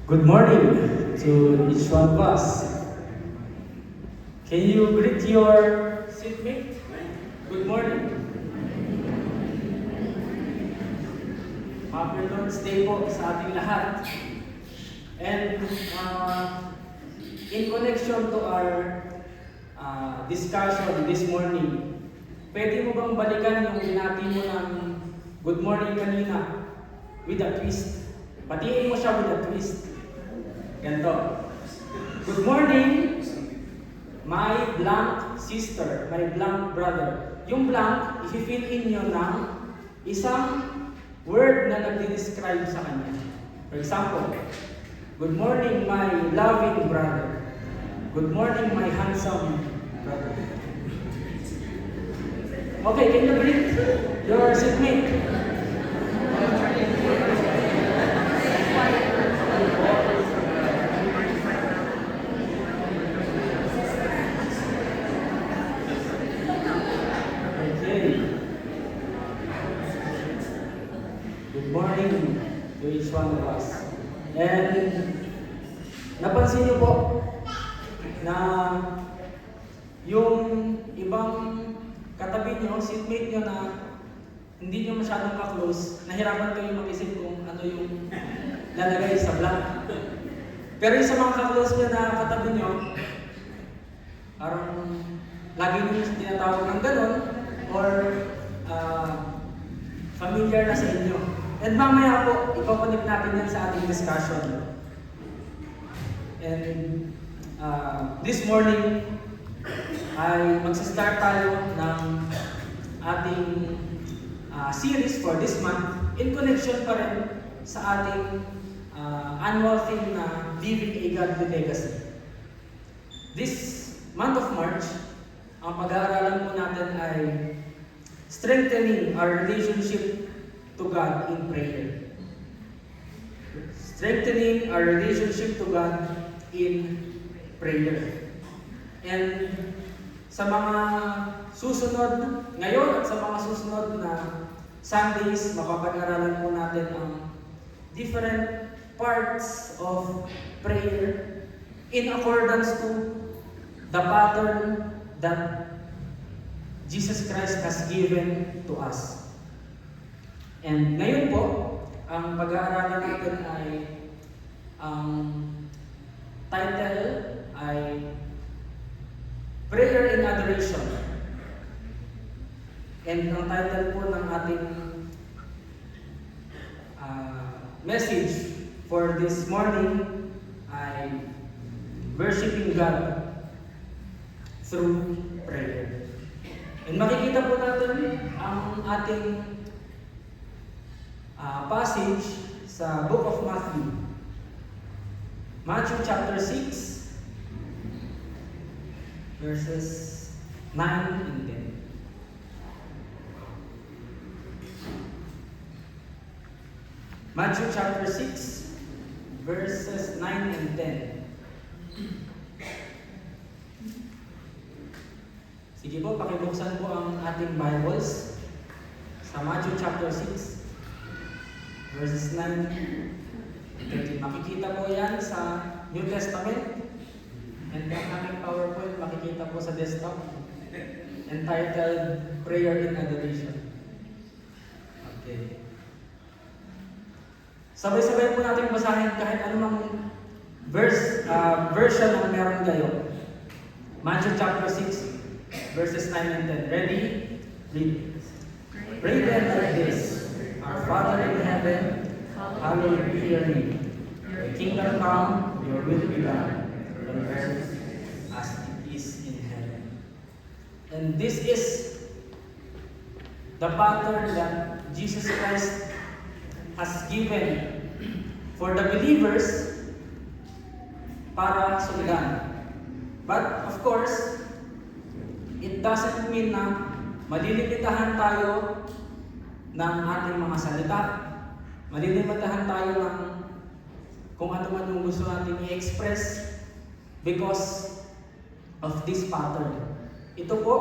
Good morning to each one of us. Can you greet your seatmate? Good morning. Happy Lord's Day po sa ating lahat. And in connection to our discussion this morning, pwede mo bang balikan yung binati mo ng good morning kanina with a twist? Patiin mo siya with a twist. Ganito. Good morning, my blank sister, my blank brother. Yung blank, i-fill in nyo ng isang word na nagdi-describe sa kanya. For example, good morning, my loving brother. Good morning, my handsome brother. Okay, can you greet your seatmate? Good morning to each one of us. And napansin niyo po na yung ibang katabi niyo, seatmate niyo na hindi niyo masyadong ka-close, nahirapan kayo mag-isip kung ano yung lalagay sa blank. Pero yung sa mga ka-close niyo na katabi niyo, parang lagi niyo tinatawag ng ganon or familiar na sa inyo. And mamaya po, ipapalik natin yan sa ating discussion. And this morning, ay magsistart tayo ng ating series for this month in connection pa rin sa ating annual theme na Living a Godly Legacy. This month of March, ang pag-aaralan po natin ay strengthening our relationship to God in prayer. Strengthening our relationship to God in prayer. And sa mga susunod ngayon at sa mga susunod na Sundays, mapapag-aralan po natin ang different parts of prayer in accordance to the pattern that Jesus Christ has given to us. And ngayon po, ang pag-aaralan natin ay title ay Prayer in Adoration. And ang title po ng ating message for this morning ay Worshiping God through Prayer. And makikita po natin ang ating passage sa Book of Matthew. Matthew chapter 6, verses 9 and 10. Matthew chapter 6, verses 9 and 10. Sige po, pakibuksan po ang ating Bibles sa Matthew chapter 6, verses 9 and 13. Makikita po yan sa New Testament. And ang aming PowerPoint makikita po sa desktop. Entitled Prayer in Adoration. Okay. Sabay-sabay po natin basahin kahit anumang version ang meron kayo. Matthew chapter 6, verses 9 and 10. Ready? Read. Pray then like this. Our Father in heaven, hallowed be your name. Your kingdom come, your will be done, on earth as it is in heaven. And this is the pattern that Jesus Christ has given for the believers para sundan. But of course, it doesn't mean na malilimitahan tayo ng ating mga salita. Malilimitahan tayo ng kung ano man yung gusto natin i-express because of this pattern. Ito po,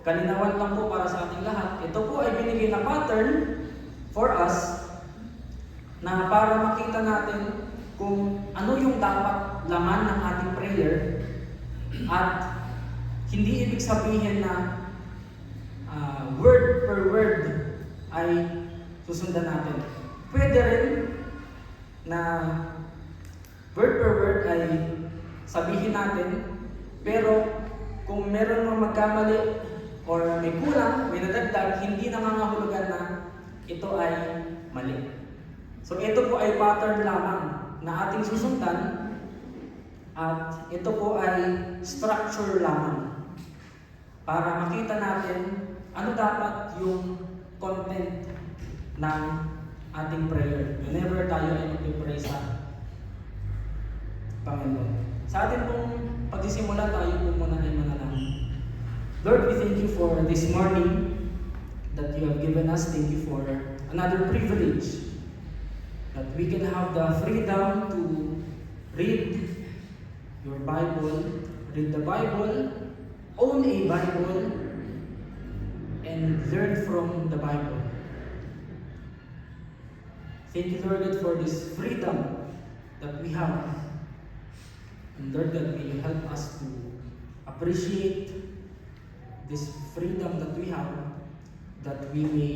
kalinawan lang po para sa ating lahat. Ito po ay binigay na pattern for us na para makita natin kung ano yung dapat laman ng ating prayer at hindi ibig sabihin na word per word ay susundan natin. Pwede rin na word per word ay sabihin natin, pero kung meron mga magkamali or may kulang, may nadagdag, hindi nangangahulugan na ito ay mali. So ito po ay pattern lamang na ating susundan at ito po ay structure lamang para makita natin ano dapat yung content ng ating prayer whenever tayo ay mag-pray sa Panginoon. Sa atin pong pagsisimula, tayo po muna ay manalangin. Lord, we thank you for this morning that you have given us. Thank you for another privilege that we can have the freedom to read your Bible, read the Bible, own a Bible, and learn from the Bible. Thank you, Lord God, for this freedom that we have. And Lord God, may you help us to appreciate this freedom that we have, that we may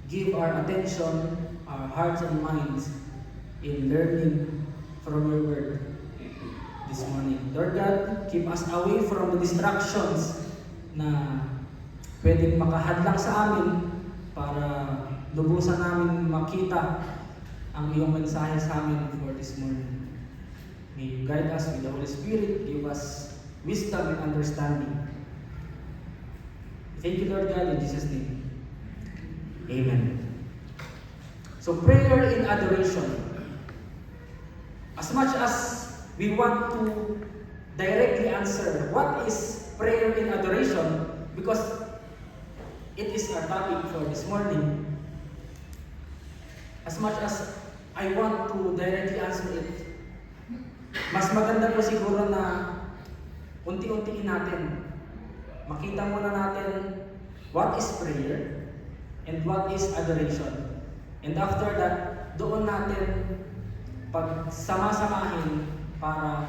give our attention, our hearts and minds in learning from your word this morning. Lord God, keep us away from the distractions na pwedeng makahadlang sa amin para lubusan namin makita ang iyong mensahe sa amin for this morning. May you guide us with the Holy Spirit, give us wisdom and understanding. Thank you, Lord God, in Jesus' name. Amen. So prayer in adoration. As much as we want to directly answer what is prayer in adoration, because it is our topic for this morning, as much as I want to directly answer it, mas maganda po siguro na unti-untiin natin. Makita muna natin what is prayer and what is adoration. And after that, doon natin pagsama-samahin para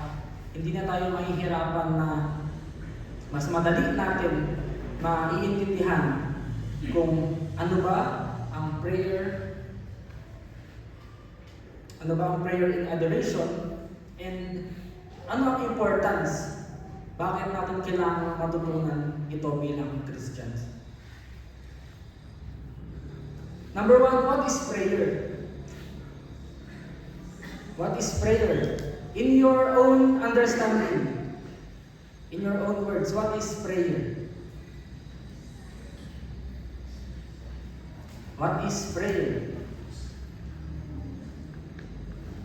hindi na tayo mahihirapan na mas madali natin maiintindihan kung ano ba ang prayer in adoration, and ano ang importance, bakit natin kailangan matutunan ito bilang Christians. Number one, what is prayer? What is prayer? In your own understanding, in your own words, what is prayer? What is prayer?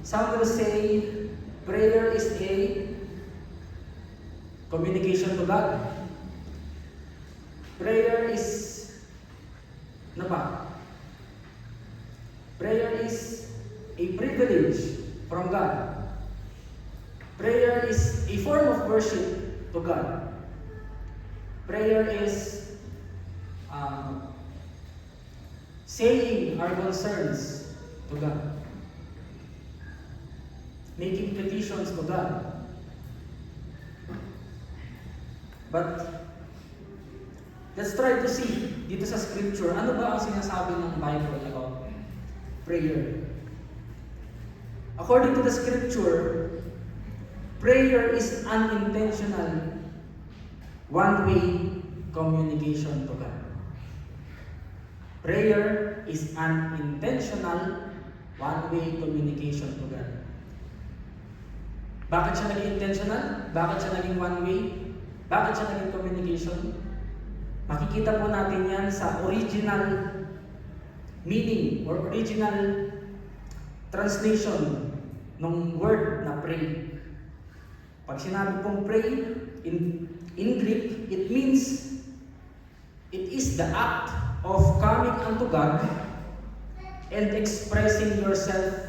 Some will say prayer is a communication to God. Prayer is ano ba? Prayer is a privilege from God. Prayer is a form of worship to God. Prayer is saying our concerns to God. Making petitions to God. But let's try to see dito sa scripture, ano ba ang sinasabi ng Bible about prayer? According to the scripture, prayer is unintentional, one-way communication to God. Prayer is unintentional, one-way communication to God. Bakit siya naging intentional? Bakit siya naging one-way? Bakit siya naging communication? Makikita po natin yan sa original meaning or original translation ng word na pray. Pag sinabi pong pray, in Greek, it means it is the act of coming unto God and expressing yourself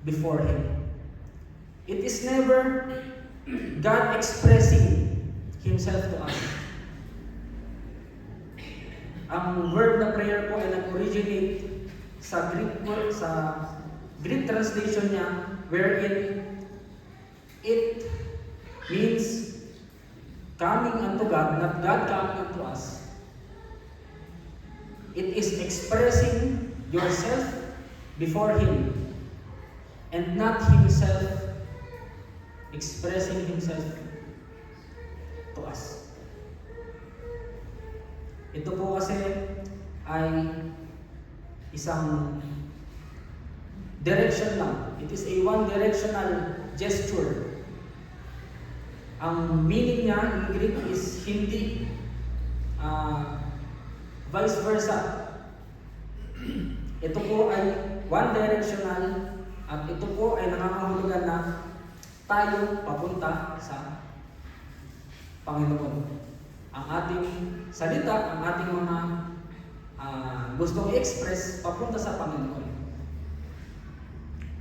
before Him. It is never God expressing Himself to us. Ang word na prayer po ay nag-originate sa Greek word, sa Greek translation niya wherein it means coming unto God, not God coming unto us. It is expressing yourself before Him and not Himself expressing Himself to us. Ito po kasi ay isang direction lang. It is a one-directional gesture. Ang meaning niya in Greek is hindi, vice versa. Ito po ay one-directional at ito po ay nangangahulugan na tayo papunta sa Panginoon. Ang ating salita, ang ating mga gustong i-express papunta sa Panginoon.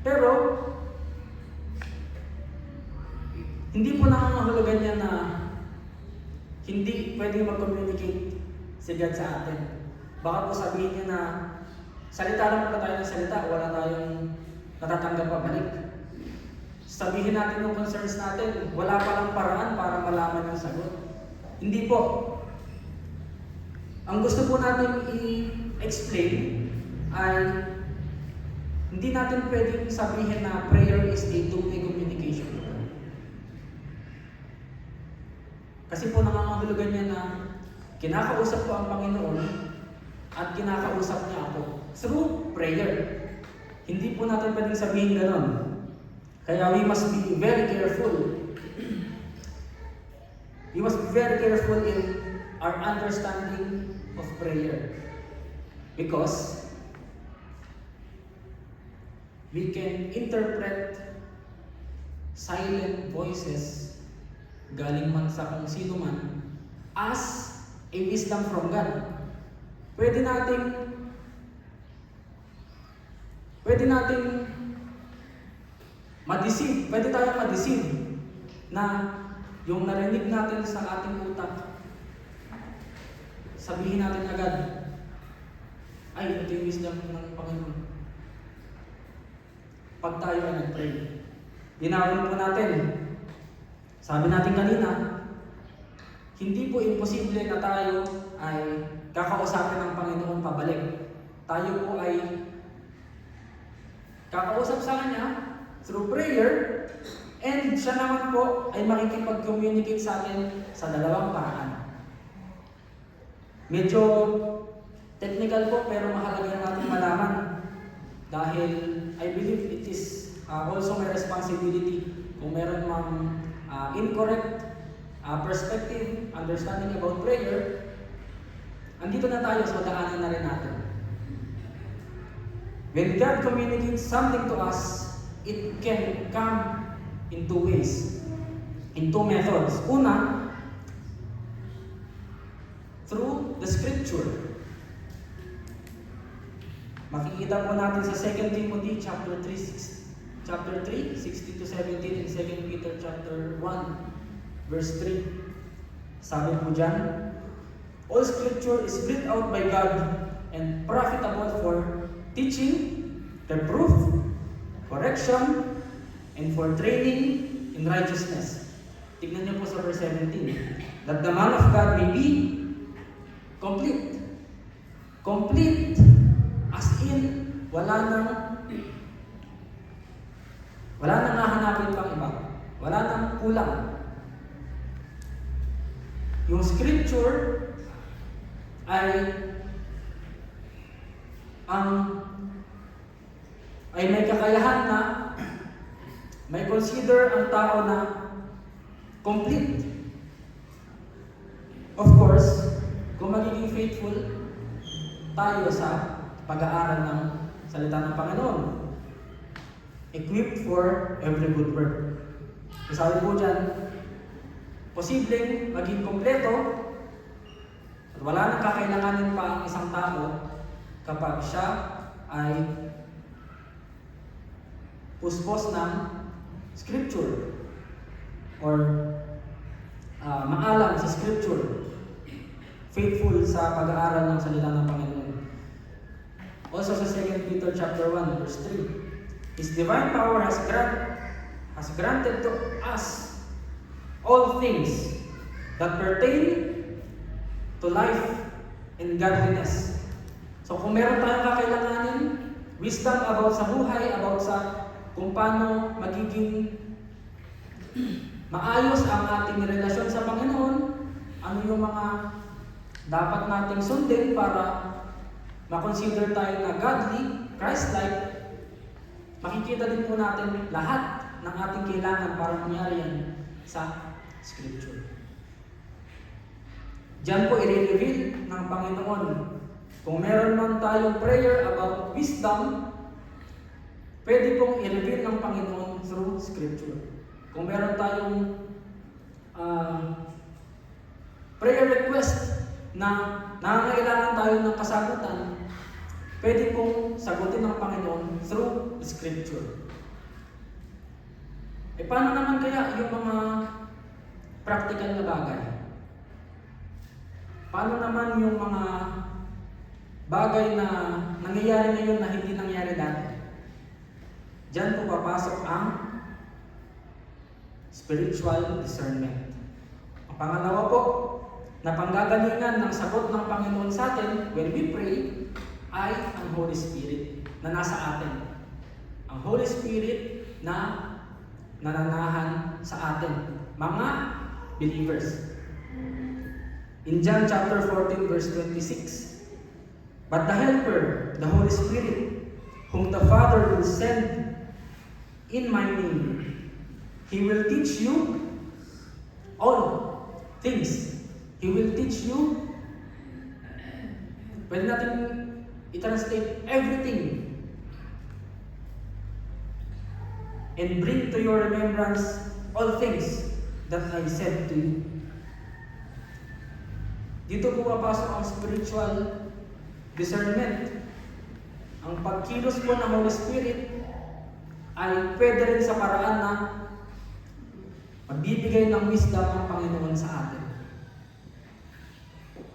Pero, hindi po nangangahulugan niya na hindi pwedeng mag-communicate si God sa atin. Baka po sabihin niya na salita lang pala tayo ng salita, wala tayong natatanggap pabalik. Sabihin natin yung concerns natin, wala palang paraan para malaman yung sagot. Hindi po. Ang gusto po natin i-explain ay hindi natin pwedeng sabihin na prayer is a two-way communication. Kasi po nangangahulugan niya na kinakausap ko ang Panginoon at kinakausap niya ako through prayer. Hindi po natin pwedeng sabihin gano'n. Kaya we must be very careful. We must be very careful in our understanding of prayer. Because we can interpret silent voices galing man sa kung sino man as a wisdom from God. Pwede nating ma-deceive. Pwede tayong ma-deceive na yung narinig natin sa ating utak, sabihin natin agad, ay, ito yung wisdom ng Panginoon. Pag tayo ay nag-pray, linawin po natin. Sabi natin kanina, hindi po imposible na tayo ay kakausapin ng Panginoon pabalik. Tayo po ay kakausap sa Kanya through prayer, and siya naman po ay makikipag-communicate sa atin sa dalawang paraan. Medyo technical po pero mahalaga natin malaman dahil I believe it is also my responsibility kung meron mang incorrect perspective, understanding about prayer, andito na tayo sa daanan na rin natin. When God communicates something to us, it can come in two ways, in two methods. Una, through the scripture. Makikita po natin sa 2 Timothy chapter 3, 60 to 17, and 2 Peter chapter 1, verse 3. Sabi po dyan, all scripture is breathed out by God and profitable for teaching, reproof, correction, and for training in righteousness. Tignan niyo po sa verse 17. That the man of God may be complete. Complete as in wala nang hahanapin pang iba. Wala nang kulang. Yung scripture ay may kakayahan na may consider ang tao na complete. Of course, kung magiging faithful tayo sa pag-aaral ng salita ng Panginoon. Equipped for every good work. Sabi po dyan, posibleng maging kompleto at wala nang kakailanganin pa ang isang tao kapag siya ay puspos ng scripture or maalam sa scripture, faithful sa pag-aaral ng salita ng Panginoon. Also sa 2 Peter chapter 1 verse 3, His divine power has granted to us all things that pertain to life and godliness. So kung meron tayong kakailanganin, wisdom about sa buhay, about sa kung paano magiging maayos ang ating relasyon sa Panginoon, ano yung mga dapat nating sundin para makonsider tayo na godly, Christ-like, makikita din po natin lahat ng ating kailangan para mangyari yan sa Scripture. Diyan po i-reveal ng Panginoon. Kung meron man tayong prayer about wisdom, pwede pong i-reveal ng Panginoon through Scripture. Kung meron tayong prayer request na nangangailangan tayo ng kasagutan, pwede pong sagutin ng Panginoon through Scripture. Paano naman kaya yung mga practical na bagay? Paano naman yung mga bagay na nangyayari ngayon na hindi nangyari dati? Diyan po papasok ang spiritual discernment. Ang pangalawa po, na panggagalingan ng sagot ng Panginoon sa atin when we pray ay ang Holy Spirit na nasa atin. Ang Holy Spirit na nananahan sa atin, mga believers. In John chapter 14 verse 26, but the Helper, the Holy Spirit, whom the Father will send in my name, He will teach you all things. He will teach you, pwede natin i-translate everything, and bring to your remembrance all things that I said to you. Dito po papasok ang spiritual discernment. Ang pagkilos po ng Holy Spirit ay pwede rin sa paraan na magbibigay ng wisdom ng Panginoon sa atin.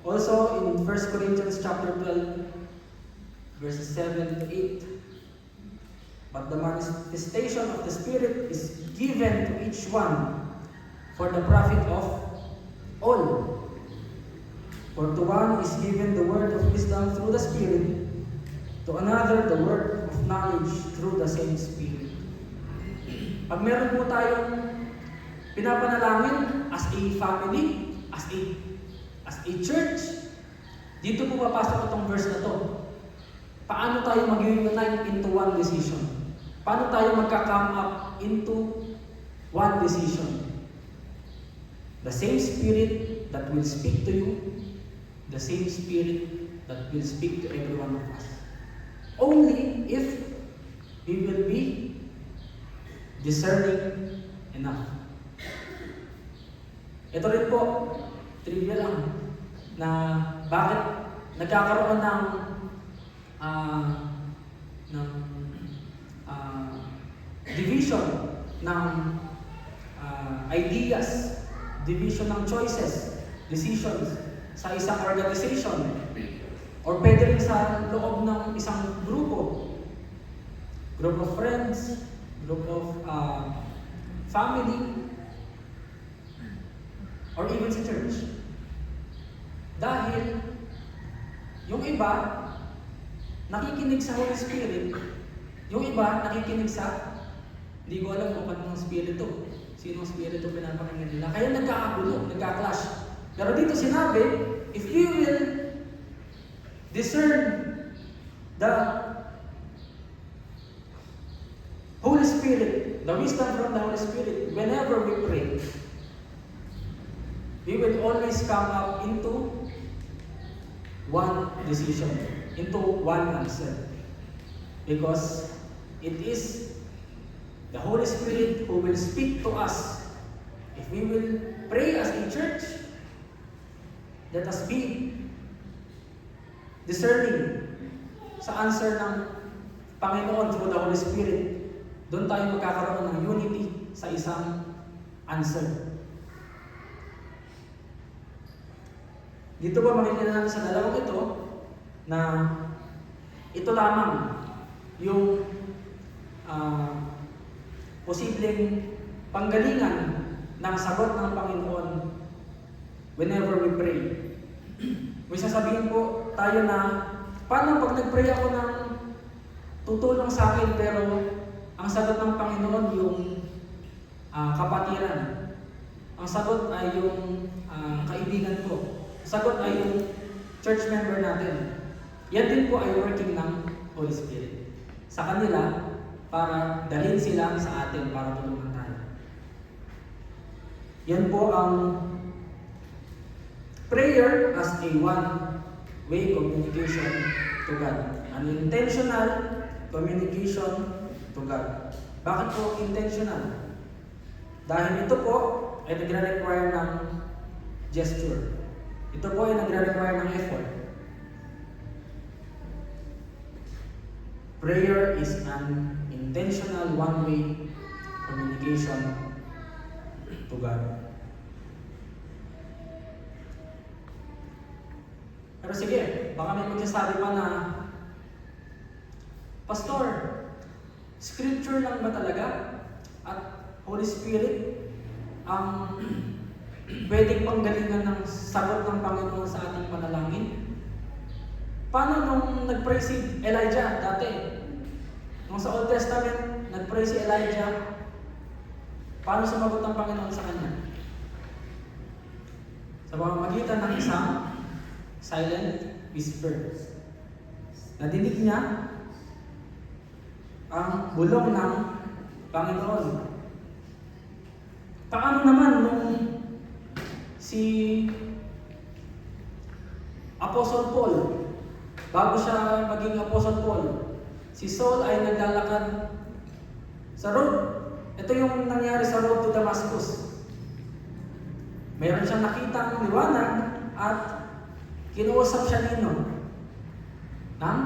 Also in 1 Corinthians chapter 12 verses 7 to 8, but the manifestation of the Spirit is given to each one for the profit of all. For to one is given the word of wisdom through the Spirit, to another the word of knowledge through the same Spirit. Pag meron po tayong pinapanalangin as a family, as a church, dito po papasok itong verse na to. Paano tayo mag-unite into one decision? Paano tayo magka-come up into one decision? The same Spirit that will speak to you, the same Spirit that will speak to every one of us. Only if we will be discerning enough. Ito rin po, trivia lang, na bakit nagkakaroon ng division ng ideas, division ng choices, decisions sa isang organization, or pwede rin sa loob ng isang grupo, group of friends, group of family, or even sa church. Dahil yung iba nakikinig sa Holy Spirit, yung iba nakikinig sa hindi ko alam kung anong spirito. Sinong spirito pinapakinggan nila. Kaya nagkakagulo, nagka-clash. Pero dito sinabi, if you will discern the Holy Spirit, the wisdom from the Holy Spirit, whenever we pray, we will always come up into one decision, into one answer. Because it is the Holy Spirit who will speak to us. If we will pray as a church, let us be discerning sa answer ng Panginoon through the Holy Spirit. Doon tayo magkakaroon ng unity sa isang answer. Dito ba makikita natin sa dalawang ito na ito lamang yung posibleng panggalingan ng sagot ng Panginoon whenever we pray. May sasabihin po tayo na, paano pag nag-pray ako ng tutulong sa akin pero ang sagot ng Panginoon yung kapatiran. Ang sagot ay yung kaibigan ko. Ang sagot ay yung church member natin. Yan din po ay working ng Holy Spirit sa kanila para dalhin sila sa atin para tulungan tayo. Yan po ang prayer as a one-way communication to God. An intentional communication to God. Bakit po intentional? Dahil ito po ay nagre-require ng gesture. Ito po ay nagre-require ng effort. Prayer is an intentional one-way communication to God. Pero sige, baka may magsasabi pa na, Pastor, scripture lang ba talaga at Holy Spirit ang pwedeng panggalingan ng sagot ng Panginoon sa ating panalangin? Paano nung nag-pray si Elijah dati? Nung sa Old Testament, nag-pray si Elijah, paano sumagot ng Panginoon sa kanya? Sa pamamagitan ng isang silent whisper. Nadinig niya ang bulong ng Panginoon. Paano naman nung si Apostle Paul, bago siya maging Apostle Paul, si Saul ay naglalakad sa road. Ito yung nangyari sa road to Damascus. Mayroon siyang nakitang liwanag at kinuusap siya nino ng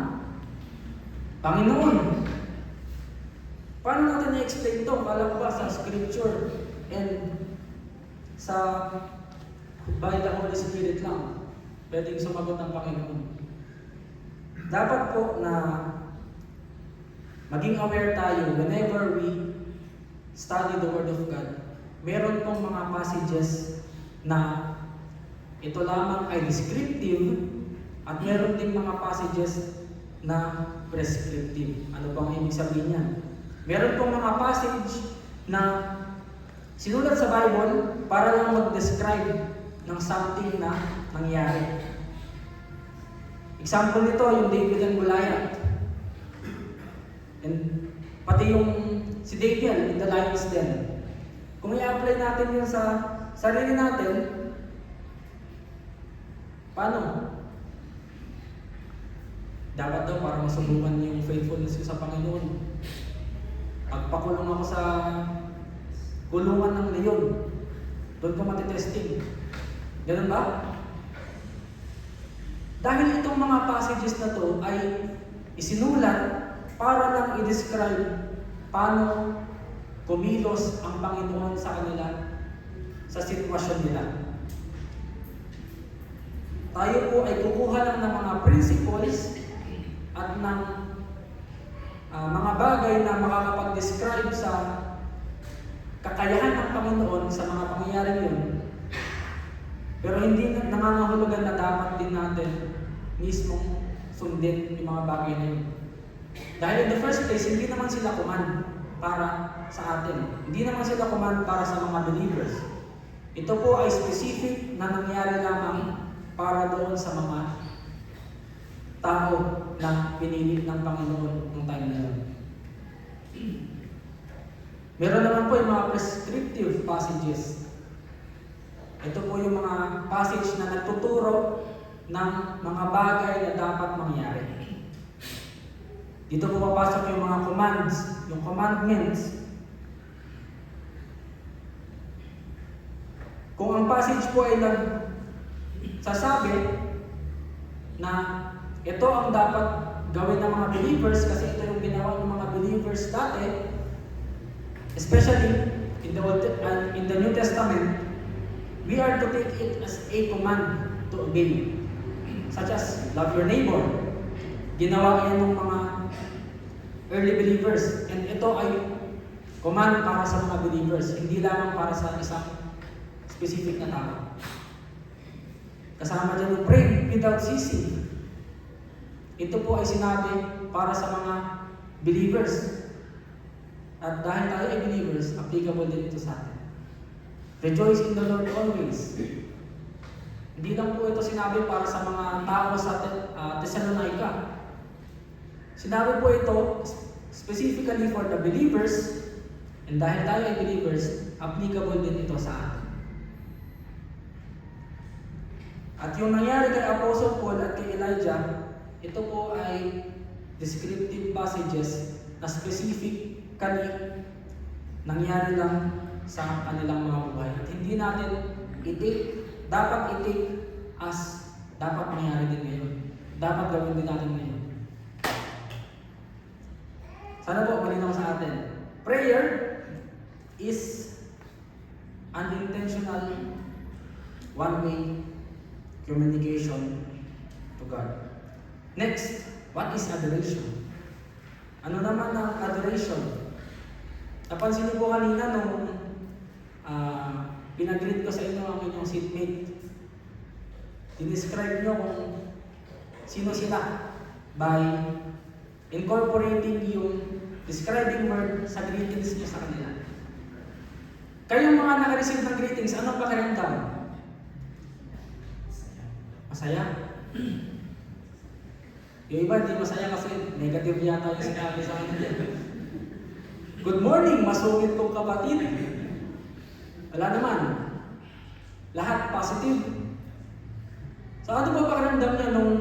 Panginoon. Paano natin i-explain ito? Kala ko ba sa scripture and sa by the Holy Spirit lang pwedeng sumagot ng Panginoon? Dapat po na maging aware tayo whenever we study the Word of God. Meron pong mga passages na ito lamang ay descriptive at meron ding mga passages na prescriptive. Ano bang ibig sabihin niyan? Meron pong mga passage na sinulat sa Bible para lang mag-describe ng something na nangyari. Example nito, yung David and Goliath. And pati yung si Daniel in the lion's den. Kung i-apply natin yun sa sarili natin, paano? Dapat daw para masubukan yung faithfulness ko sa Panginoon. Pagpakulong ako sa kulungan ng leon, doon ko matitesting. Ganun ba? Dahil itong mga passages na to ay isinulat para lang i-describe paano kumilos ang Panginoon sa kanila sa sitwasyon nila. Tayo po ay kukuha lang ng mga principles at ng mga bagay na makakapag-describe sa kakayahan ng Panginoon sa mga pangyayaring yun. Pero hindi nangangahulugan na dapat din natin mismong sundin yung mga bagay na yun. Dahil in the first place, hindi naman sila command para sa atin. Hindi naman sila command para sa mga believers. Ito po ay specific na nangyari lamang para doon sa mga tao na pinili ng Panginoon ng time na yun. Meron naman po yung mga prescriptive passages. Ito po yung mga passage na nagtuturo ng mga bagay na dapat mangyari. Dito po papasok yung mga commands, yung commandments. Kung ang passage po ay nagsasabi na ito ang dapat gawin ng mga believers kasi ito yung ginawa ng mga believers dati, especially in the New Testament, we are to take it as a command to obey. Such as, love your neighbor. Ginawa yan ng mga early believers. And ito ay command para sa mga believers, hindi lamang para sa isang specific na tao. Kasama dyan yung pray without ceasing. Ito po ay sinabi para sa mga believers. At dahil tayo ay believers, applicable din ito sa atin. Rejoice in the Lord always. Hindi lang po ito sinabi para sa mga tao sa Thessalonica. Sinabi po ito specifically for the believers, and dahil tayo ay believers, applicable din ito sa atin. At yung nangyari kay Apostle Paul at kay Elijah, ito po ay descriptive passages na specifically nangyari lang sa kanilang mga buhay. At hindi natin dapat i-take as dapat mangyari din ngayon. Dapat gawin din natin ngayon. Sana po malinaw sa atin. Prayer is an intentional one-way communication to God. Next, what is adoration? Ano naman ang adoration? Napansin niyo po kanina nung pinag-greet ko sa inyo ang inyong seatmate. Dinescribe niyo kung sino sila by incorporating yung describing word sa greetings niyo sa kanila. Kayong mga naka-receive ng greetings, anong pakiramdam? Masaya? Yung iba hindi masaya kasi negative yata yung sinabi sa kanila. Good morning, masungit kong kapatid. Wala naman. Lahat positive. So ano ba pakiramdam niya nung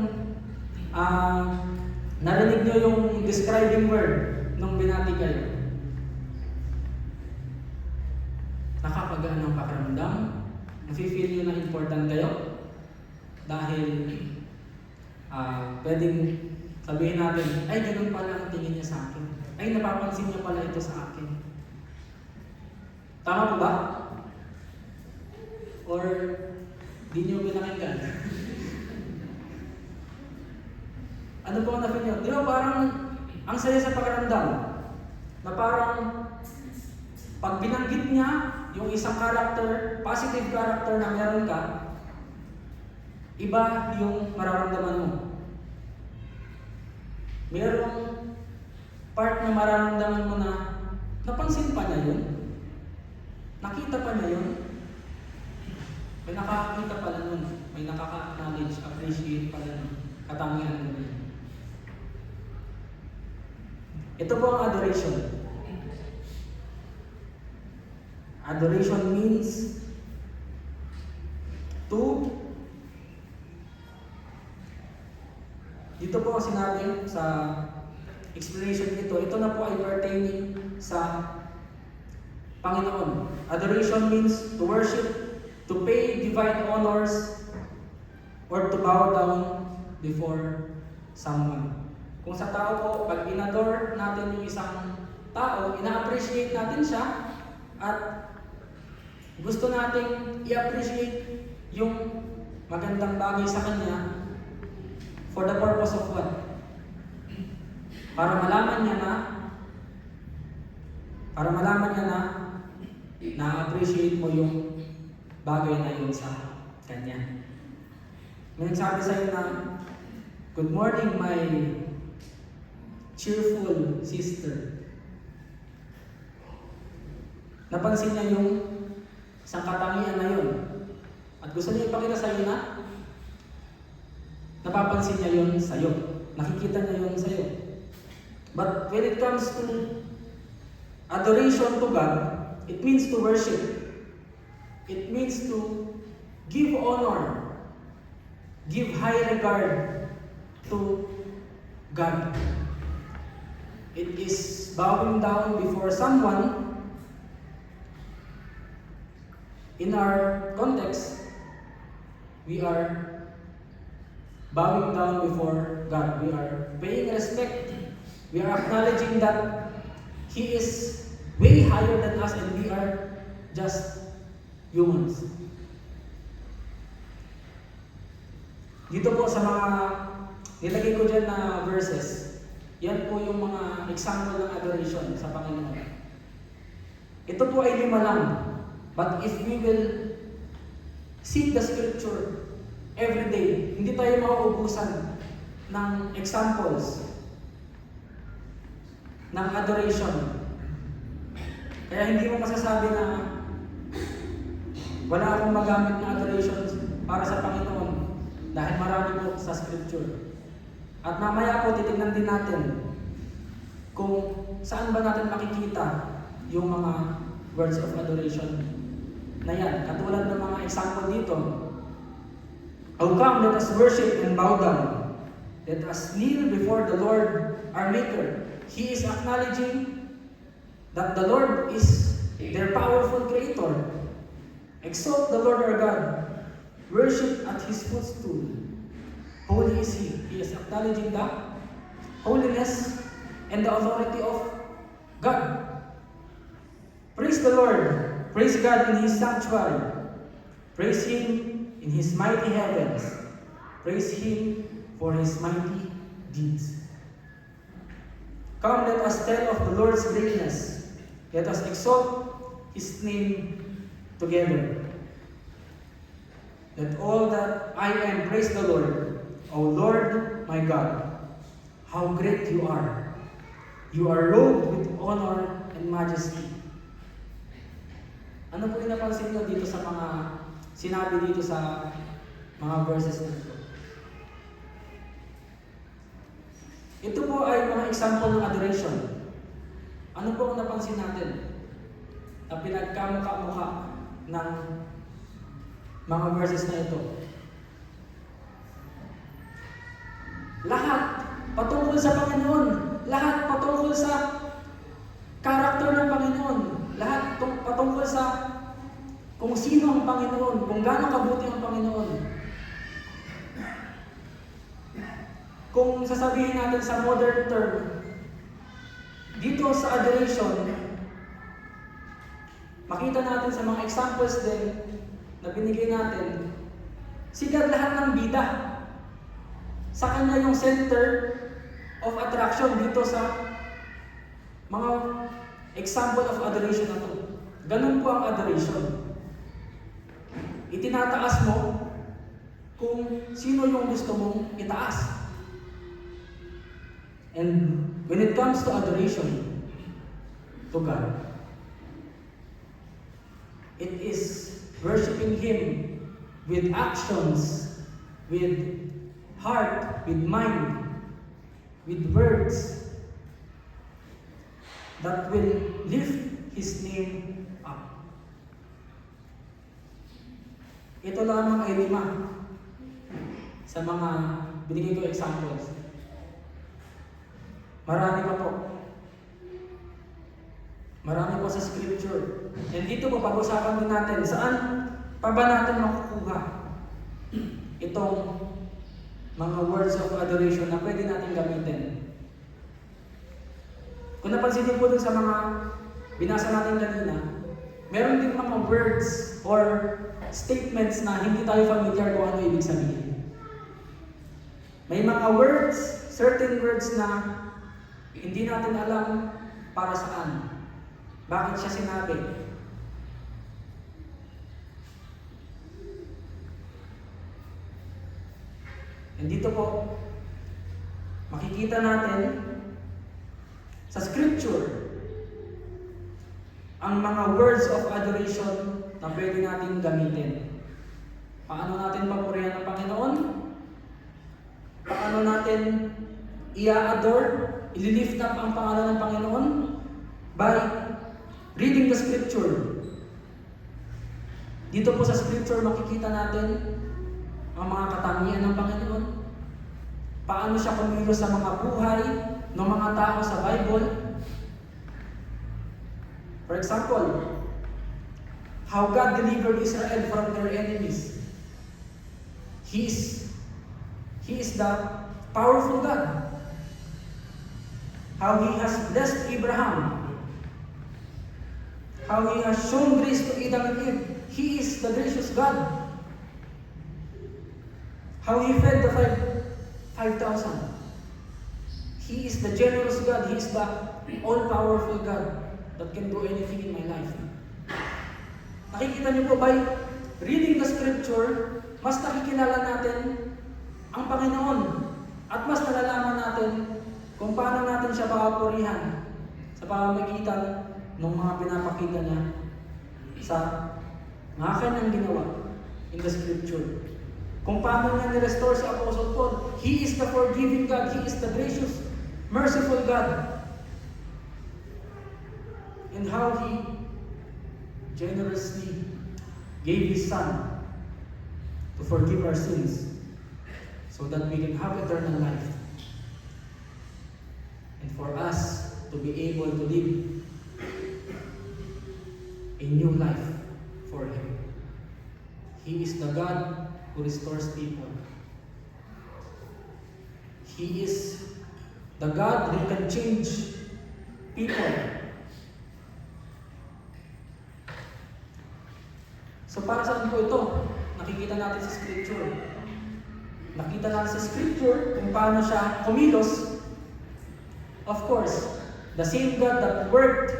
narinig niyo yung describing word nung binati kayo? Nakakagaan ng pakiramdam? Nafe-feel niyo na important kayo? Dahil pwedeng sabihin natin, ay ganun pala ang tingin niya sa akin. Ay napapansin niya pala ito sa akin. Tama po ba? Or di niyo pinakinggan? Ano po ang na-feel niyo? Di ba parang ang saya sa pakiramdam na parang pag binanggit niya yung isang character, positive character na meron ka, iba yung mararamdaman mo. Merong part na mararamdaman mo na napansin pa niya yun. Nakita pa niya yun. May nakakakita pala nun. May nakaka-acknowledge, appreciate pala nun. Katangian mo yun. Ito po ang adoration. Adoration means to dito po ang sinabi sa explanation nito, ito na po ay pertaining sa Panginoon. Adoration means to worship, to pay divine honors, or to bow down before someone. Kung sa tao po, pag inadore natin yung isang tao, ina-appreciate natin siya, at gusto nating i-appreciate yung magandang bagay sa kanya, for the purpose of what? Para malaman niya na na-appreciate mo yung bagay na yun sa kanya. May nagsabi sa'yo na, good morning, my cheerful sister. Napansin niya yung isang katangian na yun. At gusto niya ipakita sa'yo na napapansin niya yun sa'yo. Nakikita niya yun sa'yo. But when it comes to adoration to God, it means to worship. It means to give honor, give high regard to God. It is bowing down before someone. In our context, we are bowing down before God. We are paying respect. We are acknowledging that He is way higher than us and we are just humans. Dito po sa mga nilagay ko dyan na verses, Yan po yung mga example ng adoration sa Panginoon. Ito po ay 5 lang. But if we will seek the scripture every day, hindi tayo mauubusan ng examples ng adoration. Kaya hindi mo masasabi na wala akong magamit na adoration para sa Panginoon dahil marami po sa scripture. At mamaya po titignan din natin kung saan ba natin makikita yung mga words of adoration na yan. Katulad ng mga example dito. Oh, come, let us worship and bow down. Let us kneel before the Lord our Maker. He is acknowledging that the Lord is their powerful Creator. Exalt the Lord our God. Worship at His footstool. Holy is He. He is acknowledging the holiness and the authority of God. Praise the Lord. Praise God in His sanctuary. Praise Him in His mighty heavens. Praise Him for His mighty deeds. Come, let us tell of the Lord's greatness. Let us exalt His name together. Let all that I am praise the Lord. O Lord, my God, how great you are. You are robed with honor and majesty. Ano po yung napansin nyo dito sa mga sinabi dito sa mga verses na ito? Ito po ay mga example ng adoration. Ano po ang napansin natin na pinagkamukha-mukha ng mga verses na ito? Lahat patungkol sa Panginoon. Lahat patungkol sa karakter ng Panginoon. Lahat patungkol sa kung sino ang Panginoon, kung gaano kabuti ang Panginoon. Kung sasabihin natin sa modern term, dito sa adoration, makita natin sa mga examples din na binigay natin, si God lahat ng bida. Sa Kanya yung center of attraction dito sa mga example of adoration na to. Ganun po ang adoration. Itinataas mo kung sino yung gusto mong itaas. And when it comes to adoration to God, it is worshiping Him with actions, with heart, with mind, with words that will lift His name up. Ito lamang ay 5 sa mga binigay ko examples. Marami pa po. Marami po sa scripture. And dito po pag-usapan din natin, saan pa ba natin makukuha itong mga words of adoration na pwede natin gamitin. Kung napansin din po dun sa mga binasa natin kanina, meron din mga words or statements na hindi tayo familiar kung ano ibig sabihin. May mga words, certain words na hindi natin alam para saan. Bakit siya sinabi? And dito po, makikita natin sa scripture ang mga words of adoration na pwede natin gamitin. Paano natin papurihan ang Panginoon? Paano natin i-adore, i-lift up ang pangalan ng Panginoon? By reading the scripture. Dito po sa scripture makikita natin ang mga katangian ng Panginoon. Paano siya kumilos sa mga buhay ng mga tao sa Bible. For example, how God delivered Israel from their enemies. He is the powerful God. How He has blessed Abraham. How He has shown grace to Adam and Eve. He is the gracious God. How He fed the 5,000. He is the generous God. He is the all-powerful God that can do anything in my life. Nakikita niyo po, by reading the scripture, mas nakikilala natin ang Panginoon at mas nalalaman natin kung paano natin siya papurihan sa pamamagitan ng mga pinapakita niya sa mga kanyang ginawa in the scripture. Kung paano niya ni-restore si Apostle Paul. He is the forgiving God. He is the gracious, merciful God. And how He generously gave His Son to forgive our sins so that we can have eternal life. And for us to be able to live a new life for Him. He is the God who restores people. He is the God who can change people. So para saan po ito? Nakikita natin sa scripture. Nakita natin sa scripture kung paano siya kumilos. Of course, the same God that worked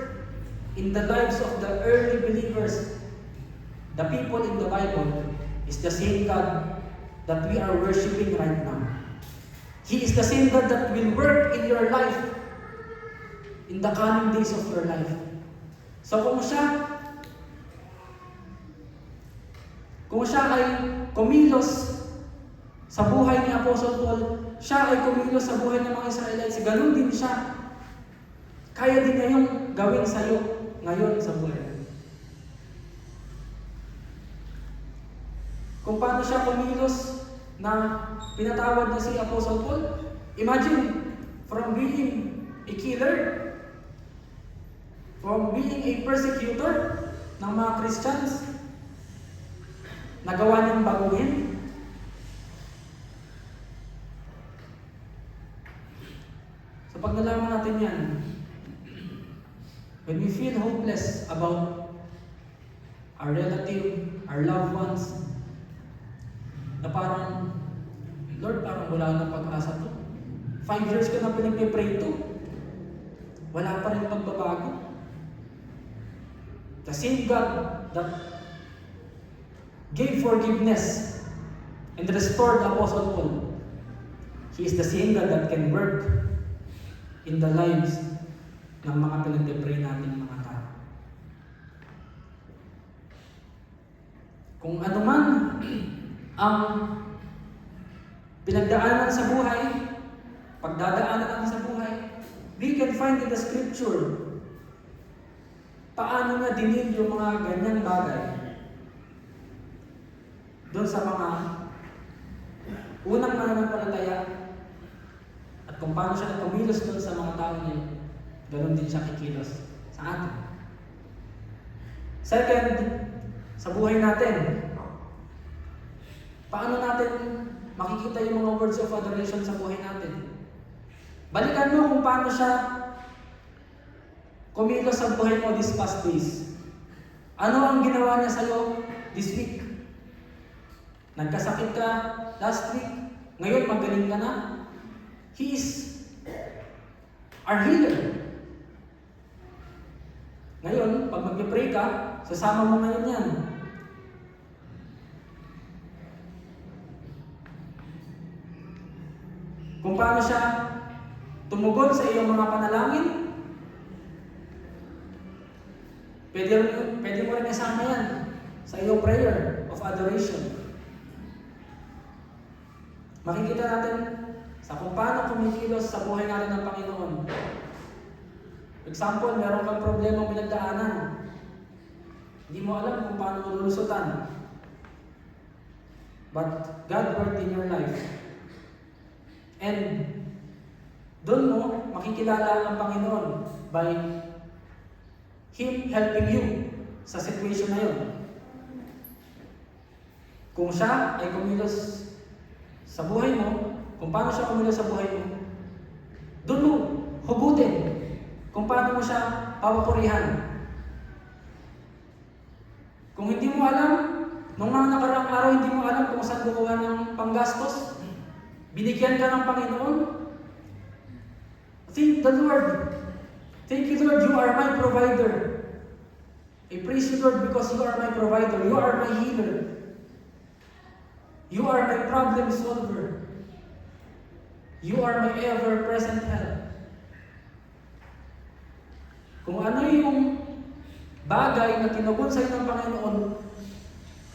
in the lives of the early believers, the people in the Bible, is the same God that we are worshiping right now. He is the same God that will work in your life in the coming days of your life. So kung siya ay kumilos sa buhay ni Apostle Paul, siya ay kumilos sa buhay ng mga Israelites, ganun din siya. Kaya din niya yung gawin sa'yo ngayon sa buhay. Kung paano siya kumilos na pinatawad niya si Apostle Paul, imagine, from being a killer, from being a persecutor ng mga Christians, nagawa niyang baguhin. So pag nalaman natin yan, when we feel hopeless about our relative, our loved ones, na parang, Lord, parang wala nang pag-asa to. 5 years ko na pinag-pray to. Wala pa rin pagbabago. The same God that gave forgiveness and restored Apostle Paul, He is the same God that can work in the lives ng mga pinag-pray natin mga tao. Kung ano man ang pinagdaanan sa buhay, pagdadaanan natin sa buhay, we can find in the scripture paano na dinil yung mga ganyang bagay doon sa mga unang mananampalataya at kung paano siya kumilos doon sa mga tao niya, ganoon din siya kikilos sa atin. Second, sa buhay natin, paano natin makikita yung mga words of adoration sa buhay natin? Balikan mo kung paano siya kumilos sa buhay mo these past days. Ano ang ginawa niya sa'yo this week? Nagkasakit ka last week, ngayon magaling ka na. He is our healer. Ngayon, pag mag-pray ka, sasama mo ngayon yan. Kung paano siya tumugon sa iyong mga panalangin, pwede mo rin isama yan sa iyong prayer of adoration. Makikita natin sa kung paano kumikilos sa buhay natin ng Panginoon. For example, meron kang problemang pinagdaanan. Hindi mo alam kung paano malulusutan. But God worked in your life. And doon mo makikilala ang Panginoon by Him helping you sa situation na yun. Kung siya ay kumilos sa buhay mo, kung paano siya kumilos sa buhay mo, doon mo hugutin kung paano mo siya papapurihan. Kung hindi mo alam, nung mga nakaraang araw, hindi mo alam kung saan kukuha ng panggastos, binigyan ka ng Panginoon, Thank the Lord. Thank you, Lord, you are my provider. I praise you, Lord, because you are my provider. You are my healer. You are my problem solver. You are my ever-present help. Kung ano yung bagay na tinugon sa'yo ng Panginoon,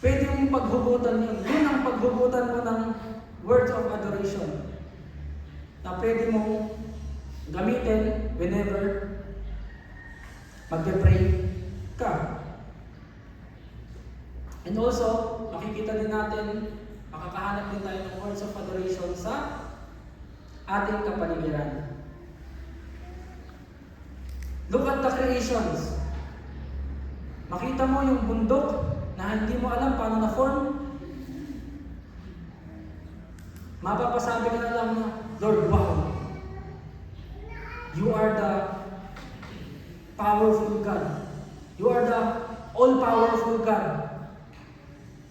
pwede mong paghugutan yun. Yun ang paghugutan mo ng words of adoration na pwede mong gamitin whenever magpe-pray ka. And also, makikita din natin, makakahanap din tayo ng words of adoration sa ating kapaligiran. Look at the creations. Makita mo yung bundok na hindi mo alam paano na-form. Mapapasabi ka na lang na, Lord, wow. You are the powerful God. You are the all-powerful God.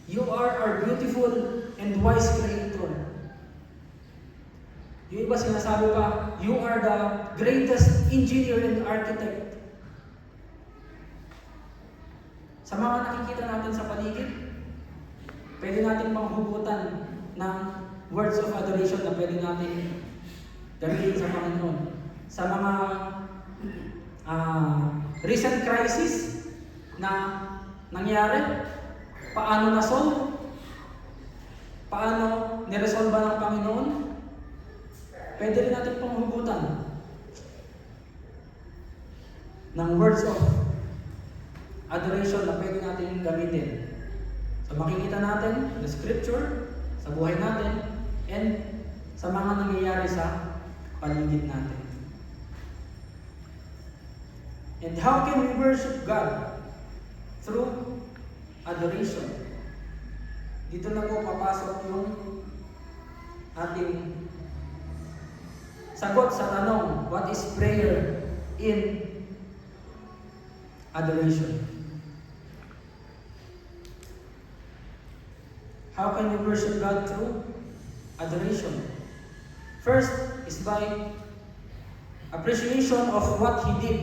You are our beautiful and wise Creator. Yung iba sinasabi pa, you are the greatest engineer and architect. Sa mga nakikita natin sa paligid, pwede natin panghugutan ng words of adoration na pwede natin gamitin sa Panginoon. Sa mga recent crisis na nangyari, paano na-solve? Paano niresolve ng Panginoon? Pwede rin natin panghugutan ng words of adoration na pwede natin gamitin. So makikita natin the scripture sa buhay natin and sa mga nangyayari sa paligid natin. And how can we worship God? Through adoration. Dito na po papasok yung ating sagot sa tanong, what is prayer in adoration? How can we worship God through adoration? First is by appreciation of what He did.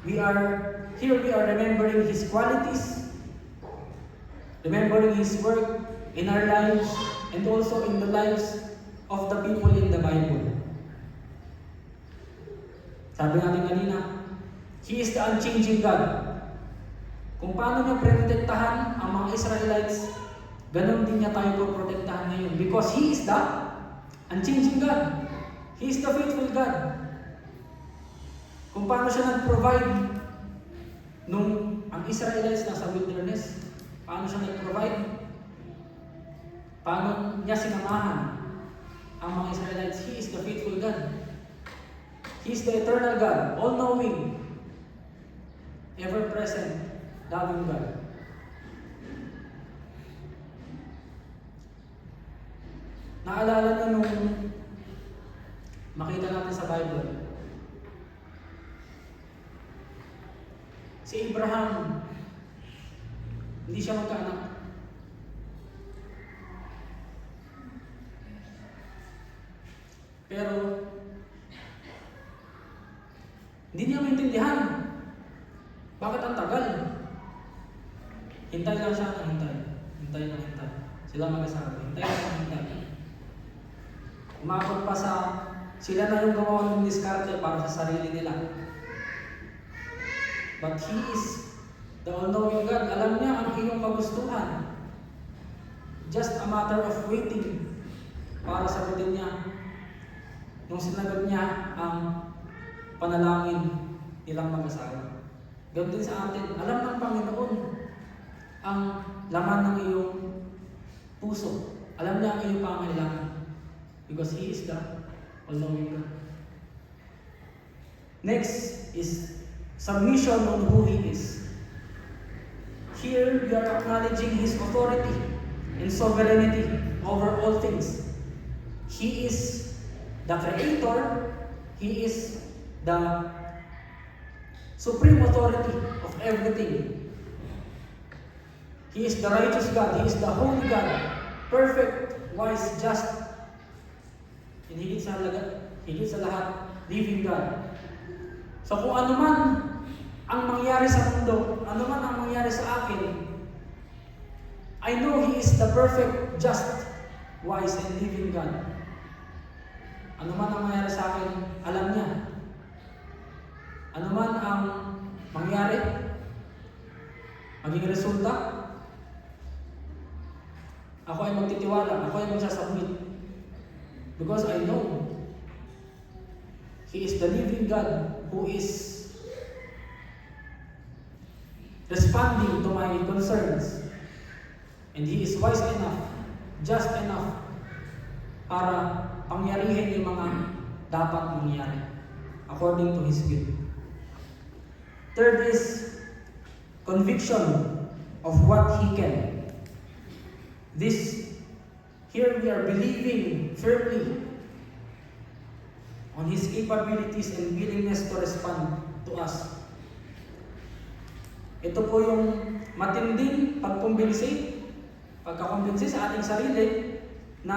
We are remembering His qualities, remembering His work in our lives, and also in the lives of the people in the Bible. Sabi natin kanina, He is the unchanging God. Kung paano niya protektahan ang mga Israelites, ganun din niya tayo protektahan ngayon. Because He is the unchanging God. He is the faithful God. Kung paano siya nag-provide nung ang Israelites nasa wilderness, paano siya nag-provide? Paano niya sinamahan ang mga Israelites? He is the faithful God. He is the eternal God, all-knowing, ever-present, loving God. Naalala niyo nung makita natin sa Bible, si Abraham, hindi siya magkaanak. Pero, hindi niya maintindihan. Bakit ang tagal? Hintay lang siya ng hintay. Hintay ng hintay. Sila mag-asawa. Hintay lang ng hintay. Umabot pa sa, sila na yung gumawa ng diskarte para sa sarili nila. But He is the all-knowing God. Alam niya ang iyong kagustuhan. Just a matter of waiting para sagutin niya. Nung sinagot niya ang panalangin nilang mag-asawa. Ganoon din sa atin. Alam ng Panginoon ang laman ng iyong puso. Alam niya ang iyong pangailangan. Because He is the all-knowing God. Next is submission on who He is. Here, we are acknowledging His authority and sovereignty over all things. He is the Creator. He is the supreme authority of everything. He is the righteous God. He is the holy God. Perfect, wise, just. And higit higit sa lahat, living God. So kung ano man ang mangyari sa mundo, ano man ang mangyari sa akin, I know He is the perfect, just, wise, and living God. Ano man ang mangyari sa akin, alam niya. Ano man ang mangyari, maging resulta, ako ay magtitiwala, ako ay magsasubmit. Because I know He is the living God who is responding to my concerns. And He is wise enough, just enough, para pangyarihin yung mga dapat mangyari according to His will. Third is conviction of what He can. Here we are believing firmly on His capabilities and willingness to respond to us. Ito po yung matinding pagkakumbinsi sa ating sarili na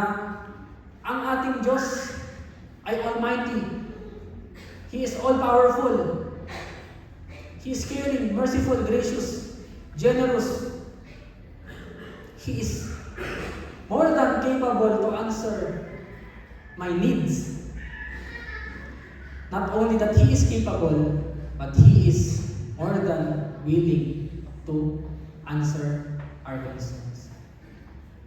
ang ating Diyos ay Almighty. He is all-powerful. He is caring, merciful, gracious, generous. He is more than capable to answer my needs. Not only that He is capable, but He is more than willing to answer our concerns,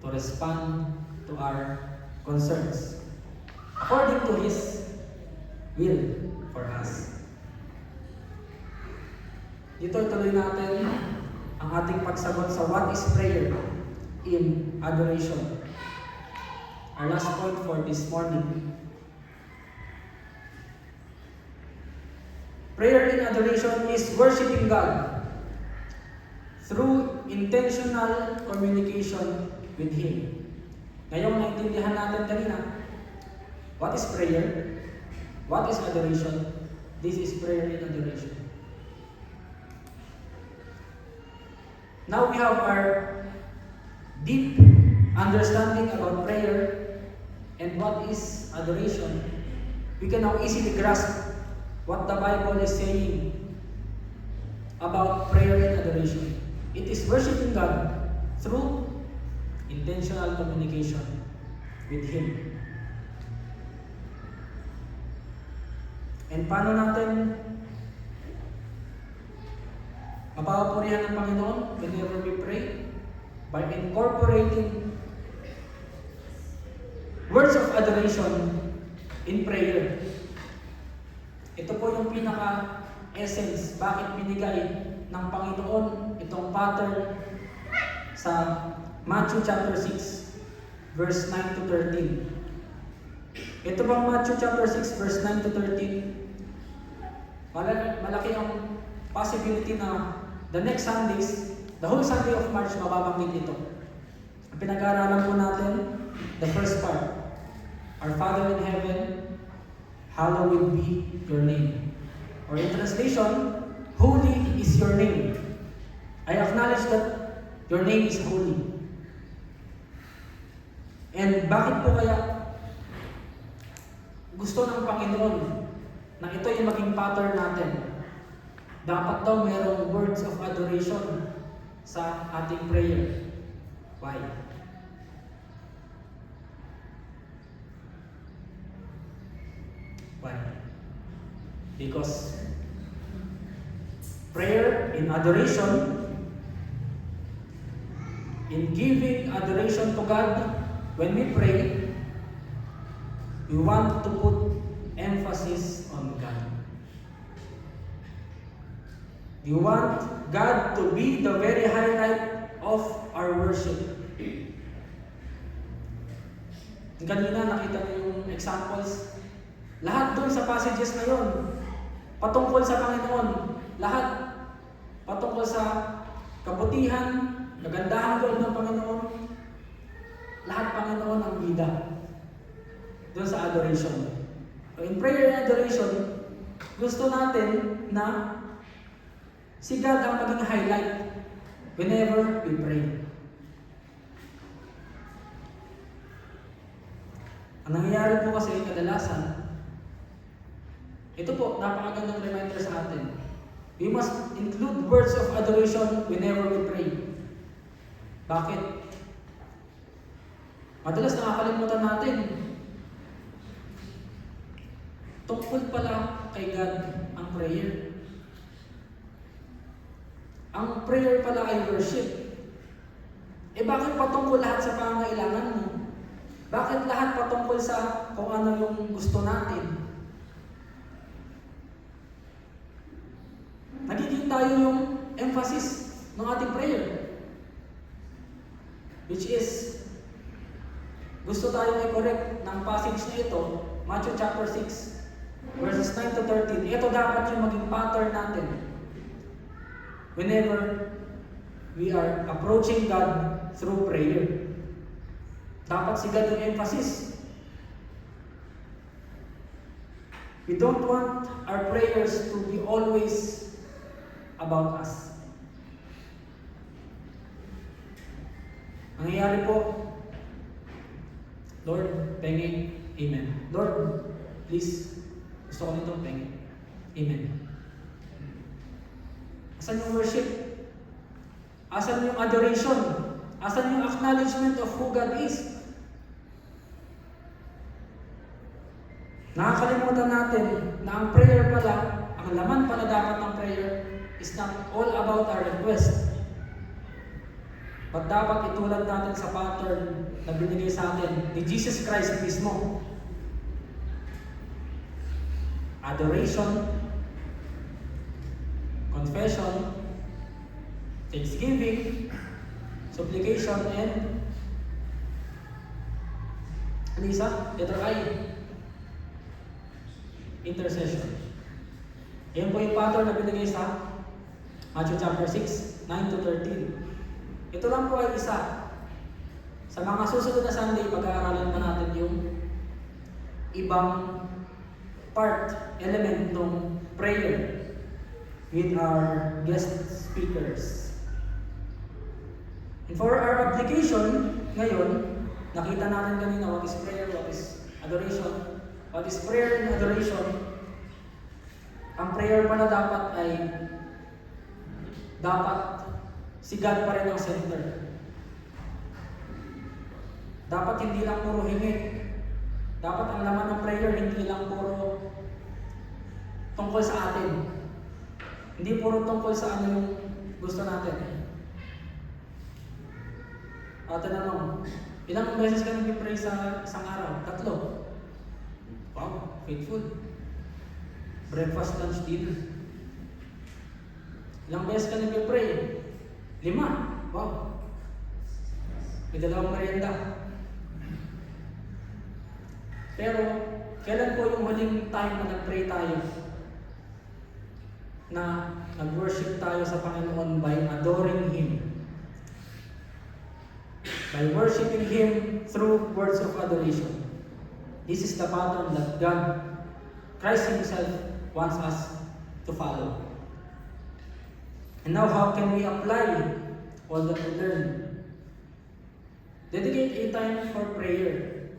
to respond to our concerns according to His will for us. Dito ituloy natin ang ating pagsagot sa what is prayer in adoration. Our last point for this morning. Prayer in adoration is worshiping God through intentional communication with Him. Ngayong naintindihan natin kanina, what is prayer? What is adoration? This is prayer in adoration. Now we have our deep understanding about prayer and what is adoration. We can now easily grasp what the Bible is saying about prayer and adoration. It is worshiping God through intentional communication with Him. And paano natin mapapapurihan ng Panginoon whenever we pray? By incorporating words of adoration in prayer. Ito po yung pinaka-essence bakit binigay ng Panginoon itong pattern sa Matthew chapter 6 verse 9 to 13. Ito bang Matthew chapter 6 verse 9 to 13? Malaki ang possibility na the next Sundays, the whole Sunday of March, mababanggit ito. Ang pinag-aaralan po natin, the first part, Our Father in Heaven, hallowed be your name. Or in translation, holy is your name. I acknowledge that your name is holy. And bakit po kaya gusto ng Panginoon na ito yung maging pattern natin? Dapat daw mayroong words of adoration sa ating prayer. Why? Why? Because prayer in adoration, in giving adoration to God, when we pray, we want to put emphasis on God. We want God to be the very highlight of our worship. Kanina nakita niyo yung examples. Lahat doon sa passages na yun, patungkol sa Panginoon. Lahat patungkol sa kabutihan, kagandahan ko ng Panginoon. Lahat Panginoon ang bida doon sa adoration. So in prayer and adoration, gusto natin na si God ang maging highlight whenever we pray. Ang nangyayari po kasi kadalasan, ito po, napakagandang reminder sa atin. We must include words of adoration whenever we pray. Bakit? Madalas nakakalimutan natin. Tungkol pala kay God ang prayer. Ang prayer pala ay worship. Bakit patungkol lahat sa pangangailangan mo? Bakit lahat patungkol sa kung ano yung gusto natin? Nagiging tayo yung emphasis ng ating prayer. Which is, gusto tayong i-correct ng passage na ito, Matthew chapter 6, verses 9 to 13. Ito dapat yung maging pattern natin. Whenever we are approaching God through prayer. Dapat si God yung emphasis. We don't want our prayers to be always about us. Ang nangyayari po, Lord, pengi, Amen. Lord, please, gusto ko nitong pengi. Amen. Asan yung worship? Asan yung adoration? Asan yung acknowledgement of who God is? Nakakalimutan natin na ang prayer pala, ang laman pala dapat ng prayer is not all about our request. But dapat itulad natin sa pattern na binigay sa atin ni Jesus Christ mismo. Adoration, confession, thanksgiving, supplication, and ano isa? Letter I, intercession. Yan po yung pattern na binigay sa Matthew chapter 6, 9 to 13. Ito lang po ay isa. Sa mga susunod na Sunday, pag-aaralan pa natin yung ibang part, element ng prayer with our guest speakers. And for our application, ngayon, nakita natin kanina what is prayer, what is adoration. What is prayer and adoration? Ang prayer pala dapat si God pa rin ang center. Dapat hindi lang puro hingi. Dapat ang laman ng prayer hindi lang puro tungkol sa atin. Hindi puro tungkol sa ano yung gusto natin. Tanong, ilang beses ka nag-pray sa isang araw? 3. Wow, faithful. Breakfast, lunch, dinner. Ilang beses ka nag-pray? 5. Wow. May 2 merienda. Pero, kailan po yung huling time na nag-pray tayo? Na nag-worship tayo sa Panginoon by adoring Him. By worshiping Him through words of adoration. This is the pattern that God, Christ Himself, wants us to follow. And now, how can we apply all that we learn? Dedicate a time for prayer.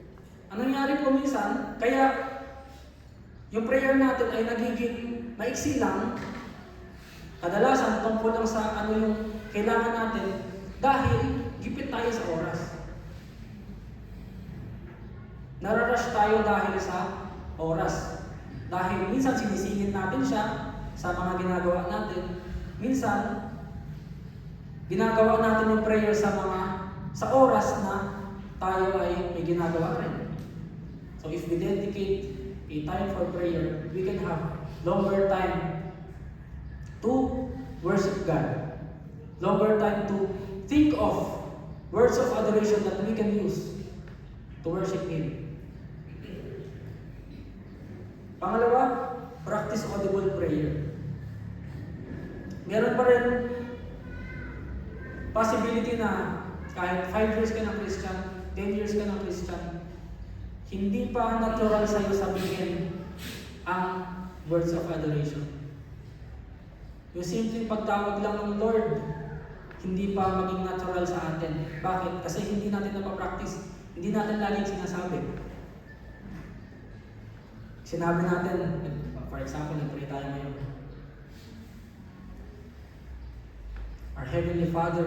Ang nangyari po minsan, kaya yung prayer natin ay nagiging maiksi lang, kadalasan tungkol lang sa ano yung kailangan natin dahil gipit tayo sa oras. Nararush tayo dahil sa oras. Dahil minsan sinisingit natin siya sa mga ginagawa natin. Minsan, ginagawa natin yung prayer sa oras na tayo ay may ginagawa rin. So if we dedicate a time for prayer, we can have longer time to worship God. Longer time to think of words of adoration that we can use to worship Him. Pangalawa, practice audible prayer. Meron pa rin possibility na kahit 5 years ka ng Christian, 10 years ka ng Christian, hindi pa natural sa'yo sabihin ang words of adoration. Yung simpleng pagtawag lang ng Lord, hindi pa maging natural sa atin. Bakit? Kasi hindi natin napapractice. Hindi natin laging sinasabi. Sinabi natin, for example, nag-pray tayo ngayon. Our Heavenly Father,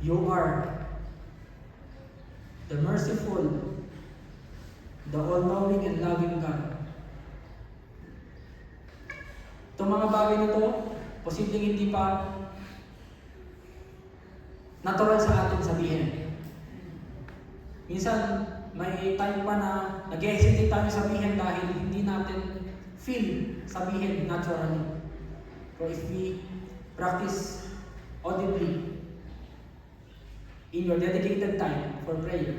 You are the merciful, the all-knowing and loving God. Itong mga bagay nito, posibleng hindi pa natural sa atin sabihin. Minsan, may time pa na nag-hesitate tayo sabihin dahil hindi natin feel sabihin naturally. So if we practice audibly in your dedicated time for prayer,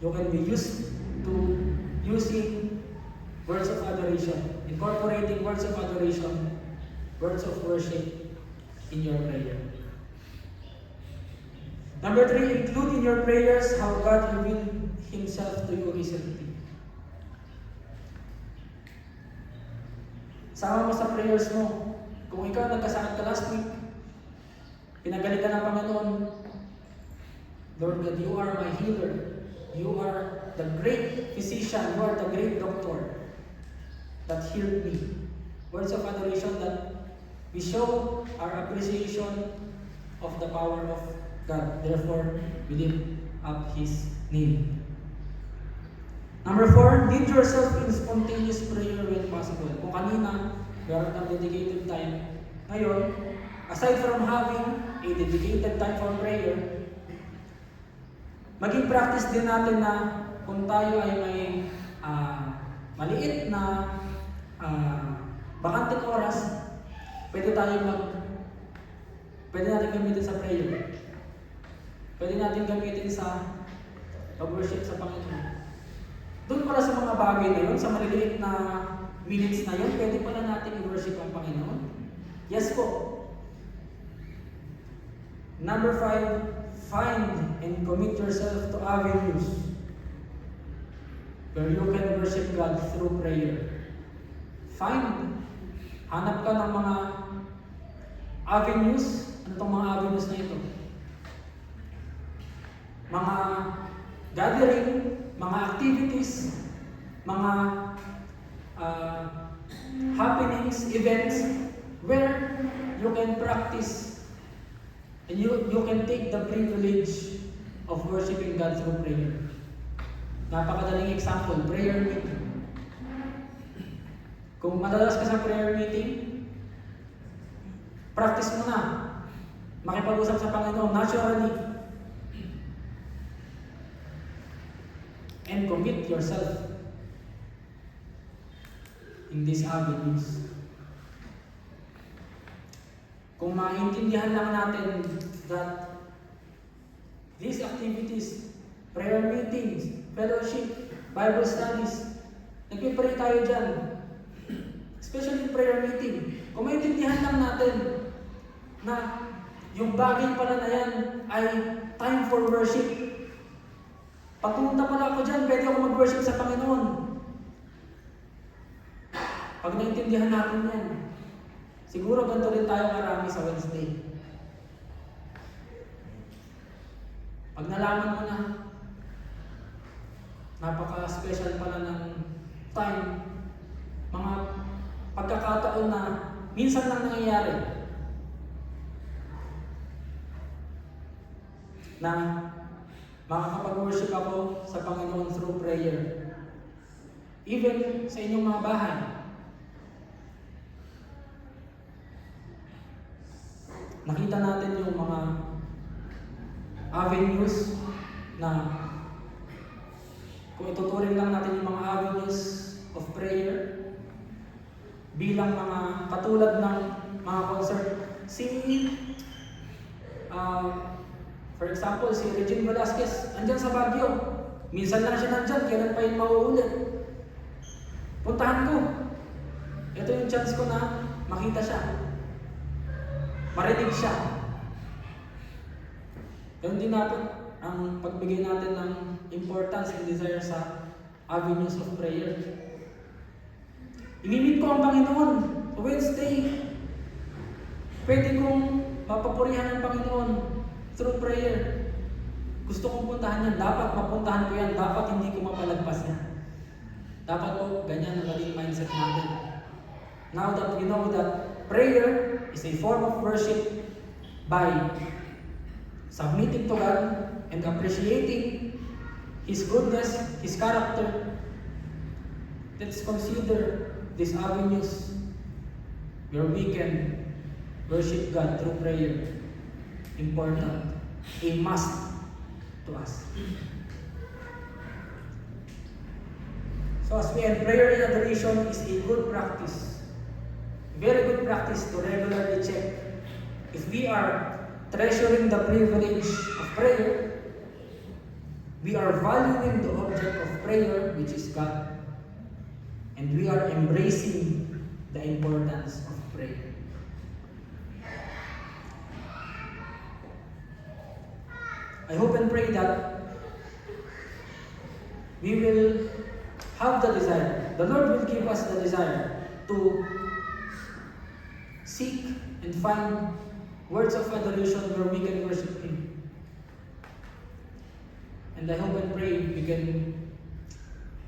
you can be used to using words of adoration, incorporating words of adoration, words of worship in your prayer. Number 3, include in your prayers how God revealed Himself to you recently. Sama mo sa prayers mo. Kung ikaw nagkasakit ka last week, pinagaling ka ng Panginoon, Lord God, You are my healer. You are the great physician. You are the great doctor that healed me. Words of adoration that we show our appreciation of the power of God. Therefore, we lift up His name. Number 4, lead yourself in spontaneous prayer when possible. Kung kanina, meron kang dedicated time. Ngayon, aside from having a dedicated time for prayer, maging practice din natin na kung tayo ay may maliit na bakanting oras, pwede natin gamitin sa prayer. Pwede natin gamitin sa pag-worship sa Panginoon. Doon pala sa mga bagay na yun, sa maliliit na minutes na yun, pwede pala natin i-worship ang Panginoon. Yes po. Number 5, find and commit yourself to avenues where you can worship God through prayer. Hanap ka ng mga avenues. Ano itong mga avenues na ito? Mga gathering, mga activities, mga happenings, events, where you can practice and you can take the privilege of worshiping God through prayer. Napakadaling example, prayer meeting. Kung madalas ka sa prayer meeting, practice mo na makipag-usap sa Panginoon naturally. And commit yourself in these avenues. Kung maintindihan lang natin that these activities, prayer meetings, fellowship, Bible studies, nagpipray tayo dyan. Especially prayer meeting. Kung maintindihan lang natin na yung bagay pala na yan ay time for worship. Pag pumunta pala ako dyan, pwede ako mag-worship sa Panginoon. Pag naintindihan natin yan, siguro ganito rin tayo karami sa Wednesday. Pag nalaman mo na, napaka-special pala ng time, mga pagkakataon na minsan lang nangyayari na makakapag-worship ako sa Panginoon through prayer. Even sa inyong mga bahay. Nakita natin yung mga avenues na kung ituturing lang natin yung mga avenues of prayer bilang mga katulad ng mga concert. For example, si Regine Velasquez, andyan sa Baguio. Minsan lang siya nandyan, kailan pa yun mauulit. Puntahan ko. Ito yung chance ko na makita siya. Marinig siya. Ganun din natin ang pagbigay natin ng importance and desire sa avenues of prayer. Imimit ko ang Panginoon sa Wednesday. Pwede kong mapapurihan ang Panginoon through prayer. Gusto kong puntahan yan. Dapat mapuntahan ko yan. Dapat hindi ko mapalagpas yan. Dapat po, ganyan ang maging mindset natin. Now that we know that prayer is a form of worship by submitting to God and appreciating His goodness, His character, let's consider these avenues where we can worship God through prayer. Important, a must to us. So as we end, prayer and adoration is a good practice. Very good practice to regularly check if we are treasuring the privilege of prayer, we are valuing the object of prayer, which is God, and we are embracing the importance of prayer. I hope and pray that we will have the desire. The Lord will give us the desire to seek and find words of adoration where we can worship Him. And I hope and pray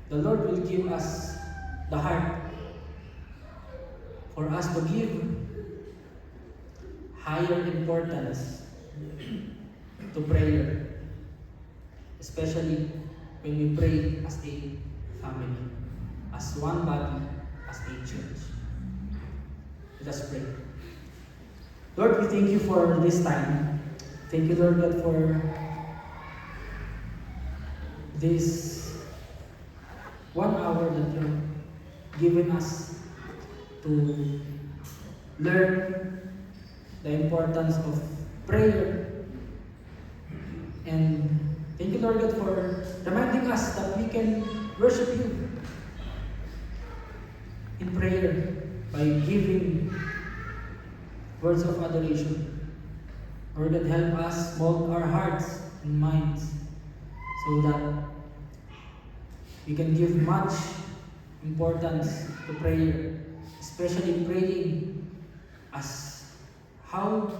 the Lord will give us the heart for us to give higher importance to prayer, especially when we pray as a family, as one body, as a church. Let us pray. Lord, we thank you for this time. Thank you, Lord God, for this 1 hour that you've given us to learn the importance of prayer. And thank you, Lord God, for reminding us that we can worship you in prayer by giving words of adoration. Lord God, help us mold our hearts and minds so that we can give much importance to prayer, especially praying as how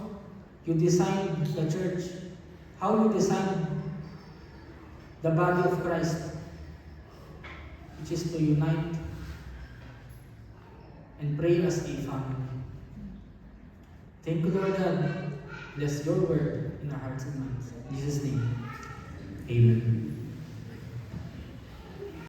you designed the church, how you designed the body of Christ, which is to unite and pray as a family. Thank you, Lord God. Bless your word in our hearts and minds. In Jesus' name, amen.